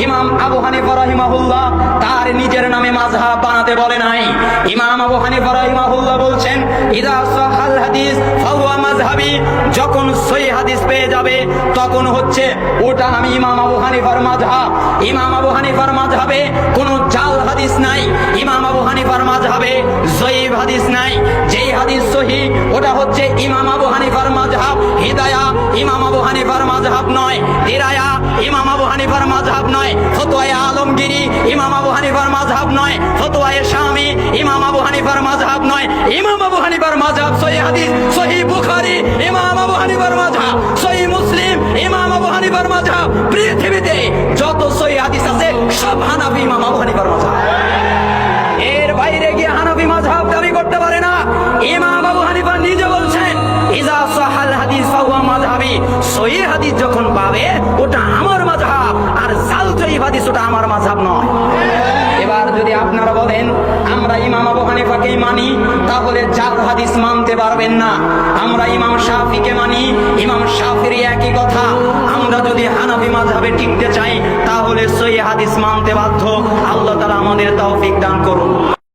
ইমাম আবু হানিফা রাহিমাহুল্লাহ তার নিজের নামে মাযহাব বানাতে বলে নাই। ইমাম আবু হানিফা রাহিমাহুল্লাহ বলছেন, ইযা সাহাল হাদিস ফাহুয়া মাযহাবি, যখন সহিহ হাদিস পেয়ে যাবে তখন হচ্ছে ওটা আমি ইমাম আবু হানিফার মাযহাব। ইমাম আবু হানিফার মাযহাবে কোনো জাল হাদিস নাই, ইমাম আবু হানিফার মাযহাবে যঈফ হাদিস নাই। যেই হাদিস সহিহ ওটা হচ্ছে ইমাম আবু হানিফার মাযহাব। হিদায়া ইমাম আবু হানিফার মাযহাব নয়, দিরায়া ইমাম আবু হানিফার মাযহাব নয়, ফতোয়ায়ে আলমগীরি ইমাম আবু হানিফার মাযহাব নয়, ফতোয়ায়ে শামী ইমাম আবু হানিফার মাযহাব নয়। ইমাম আবু হানিফার মাযহাব সহিহ হাদিস, সহিহ বুখারী ইমাম আবু হানিফার মাযহাব, সহিহ মুসলিম ইমাম আবু হানিফার মাযহাব। পৃথিবীতে যত সহিহ হাদিস আছে সব হানাফি ইমাম আবু হানিফার মাযহাব। এর বাইরে গিয়ে হানাফি মাযহাব দাবি করতে পারে না। ইমাম আবু হানিফা নিজে বলছেন, ইযা সাহাল হাদিস ফাহুয়া মাযহাবি, সহিহ হাদিস যখন পাবে ওটা আমার মাযহাব, আর জাল যঈফ হাদিস ওটা আমার মাযহাব নয়। এবার যদি আপনারা বলেন আমরা ইমাম আবু হানিফাকেই মানি, তাহলে জাল হাদিস মানতে পারবেন না। আমরা ইমাম শাফিকে মানি, ইমাম শাফির একই কথা। আমরা যদি হানাফি মাযহাবে টিকতে চাই তাহলে সহিহ হাদিস মানতে বাধ্য। আল্লাহ তাআলা আমাদের তৌফিক দান করুন।